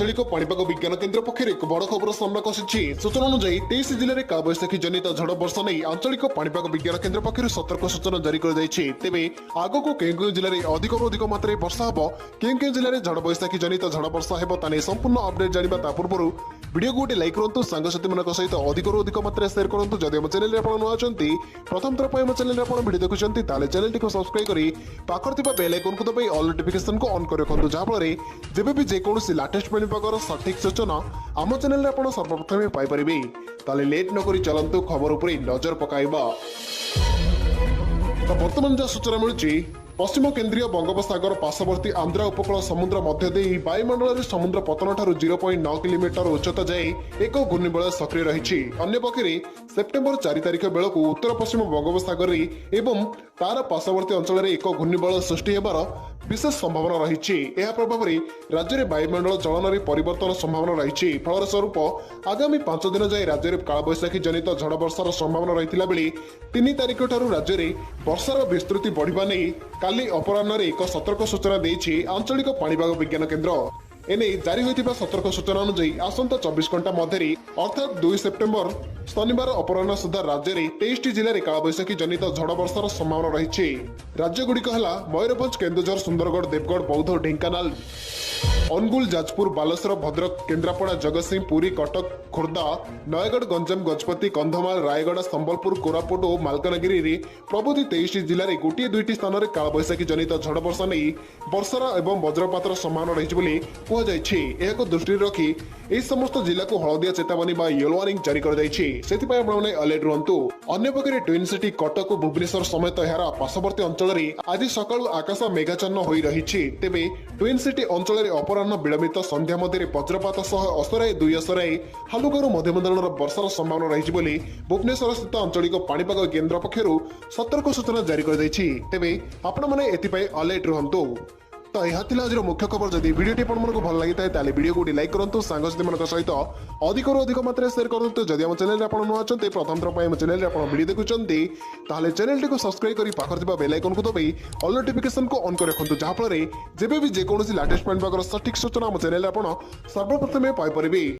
आंचलिक पाणीपाग विज्ञान केन्द्र पक्षर एक बड़ खबर सामना आसी। सूचना अनुसार 23 जिले में कालबैशाखी जनित झड़ वर्षा नहीं आंचलिक पाणीपाग विज्ञान केन्द्र पक्षर सतर्क सूचना जारी कर तेबे आगक केउ जिले में अधिक मात्रा वर्षा हम केउ जिले में झड़ बैशाखी जनित झड़ वर्षा हो ताने संपूर्ण अपडेट जाना पूर्व वीडियो को गोटे लाइक करूँ सांगसाथी मान सहित अधिक मात्रा सेयार करूँ। जदि आम चैनल नुआ अच्छा प्रथम थर पर चैनल वीडियो देखुं चैनल टी सब्सक्राइब कर पाखर बेल आइकन को दबाई ऑल नोटिफिकेशन को ऑन कर रखुँ जहाँफल जब भी जेकोसी लाटेस्ट पाणीपागर सठिक सूचना आम चैनल आप सर्वप्रथम पाइपर। ताले लेट नक चलतु खबर उपर नजर पकाइबा। बर्तमान जहाँ सूचना मिलूँ पश्चिम केन्द्रीय बंगोपसागर पार्श्ववर्ती आंध्रा उपकूल समुद्र मध्य दे वायुमंडल समुद्र पतन ठारू 0.9 किलोमीटर उच्चता जाए एक घूर्णिबलय सक्रिय रही। अन्य पक्षे सेप्टेम्बर 4 तारिख बेलू उत्तर पश्चिम बंगोपसागर एवं तार पार्श्ववर्ती अंचल में एक घूर्णिबलय सृष्टि होबार विशेष संभावना रही। प्रभाव में राज्य में वायुमंडल चलन में परिवर्तन संभावना रही। फलस्वरूप आगामी 5 दिन जाए राज्य में कालबैशाखी जनित झड़ वर्षार संभावना रही बेले 3 तारिख ठारू राज्य में वर्षार विस्तृति बढ़िबा नहीं काली अपराह्न एक सतर्क सूचना देछि आंचलिक पाणीपाग विज्ञान केन्द्र। एने जारी होइतिबा सतर्क सूचना अनुसार आसंता 24 घंटा मध्य अर्थात 2 सेप्टेम्बर शनिवार अपराह्न सुधा राज्य में 23 जिले में कालबैशाखी जनित झड़ वर्षार संभावना रही। राज्यगुड़िक है मयूरभंज, केन्दुझर, सुंदरगढ़, देवगढ़, बौद्ध, ढेंकानाल, अनुगुल, जाजपुर, बालेश्वर, भद्रक, केन्द्रापड़ा, जगतसिंह, पुरी, कटक, खोर्धा, नयगढ़, गंजाम, गजपति, कंधमाल, रायगढ़, संबलपुर, कोरापुट और मालकानगिरी प्रभृति 23 जिले में गोटे दुईटी स्थान में कालबैशाखी जनित झड़ वर्षा नहीं वर्षार और वज्रपातर संभावना रही कहु। दृष्टि रखी यह समस्त जिला को हलदिया चेतावनी येलो वार्निंग जारी कर अलर्ट रुहतु। अन्य पक्षे ट्विन सिटी कटक और भुवनेश्वर समेत यार पार्श्ववर्ती अंचल में आज सकाळु आकाश मेघाच्छन्न हो रही। तेबे ट्विन सिटी अंचल में अपराह्न विलंबित संध्या मध्य वज्रपात सह असराए 2 असराए हालुकारू मध्यम धरणर वर्षार संभावना रही भुवनेश्वर स्थित आंचलिक पाणीपाग केन्द्र पक्षर सतर्क सूचना जारी कर तेबे आपण मैंने एथिपाई अलर्ट रुहतु। तो यह आज मुख्य खबर। जदि वीडियो आपको भल लगी था वीडियो को लाइक करूँ सांगसाथी मान सहित अधिक मात्रा सेयार करूँ। जदि आम चैनल आप नुआ अच्छा प्रथम थर पर चैनल वीडियो देखुं चैनल टी सब्सक्राइब कर पाखर बेल आइकन को दबाई ऑल नोटिफिकेशन को ऑन कर रखुँ जहाँफल जब भी जेकोसी लाटेस्ट पाणीपागर सठिक सूचना आम चैनल आप सर्वप्रथम पाइपर।